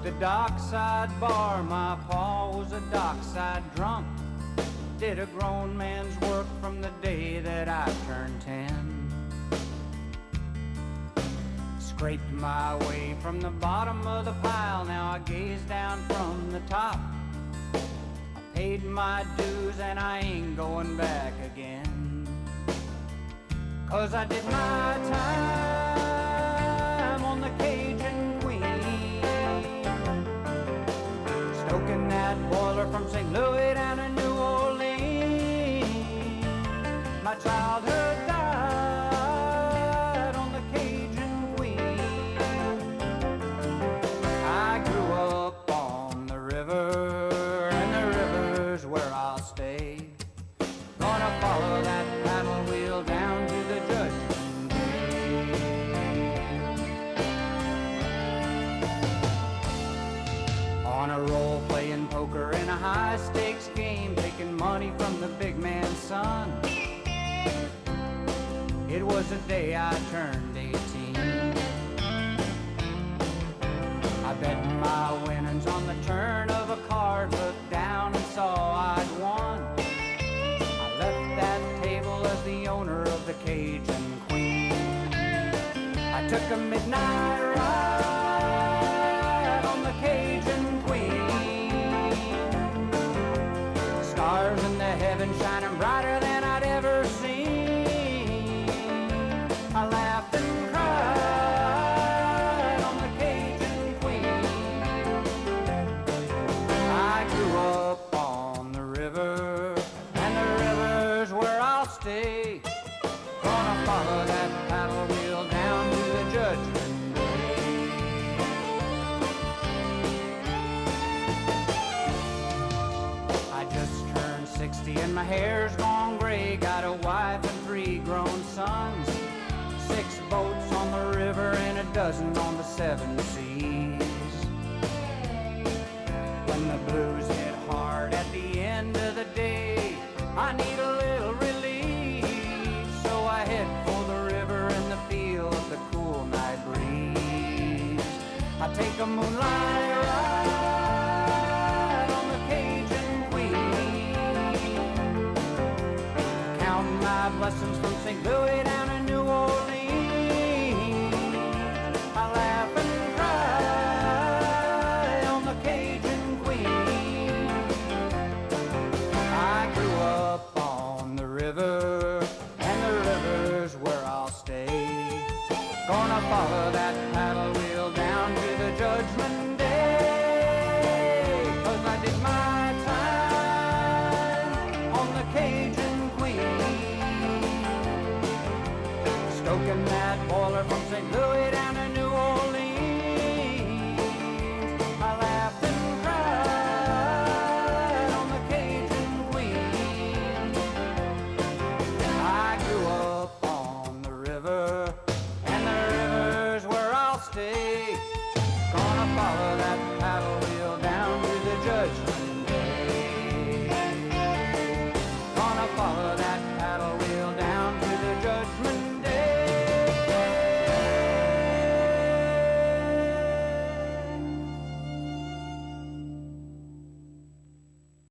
the dockside bar, my pa was a dockside drunk. Did a grown man's work from the day that I turned 10. Scraped my way from the bottom of the pile, now I gaze down from the top. I paid my dues and I ain't going back again. 'Cause I did my time on the Cajun Queen, stoking that boiler from St. Louis down to New Orleans. My childhood died on the Cajun Queen. I grew up on the river, and the river's where I'll stay. Gonna follow that paddle wheel down to the Judgment Day. On a roll playing poker in a high stakes game, taking money from the big man's son. It was the day I turned 18. I bet my winnings on the turn of a card, looked down and saw I'd won. I left that table as the owner of the Cajun Queen. I took a midnight ride on the Cajun Queen. Stars in the heavens shining brighter than I'd ever seen. I laughed and cried on the Cajun Queen. I grew up on the river, and the river's where I'll stay. Gonna follow that paddle wheel down to the Judgment Day. I just turned 60 and my hair's gone gray. Got a wife and 3 grown sons, 6 boats on the river and a dozen on the 7 seas. When the blues hit hard at the end of the day, I need a little relief, so I head for the river and the feel of the cool night breeze. I take a moonlight ride on the Cajun Queen, count my blessings from St. Louis down to New Orleans. I laugh and cry on the Cajun Queen. I grew up on the river, and the river's where I'll stay. Gonna follow that paddle wheel down to the Judgment Day. 'Cause I did my time on the Cajun Queen, stoking that boiler from St. Louis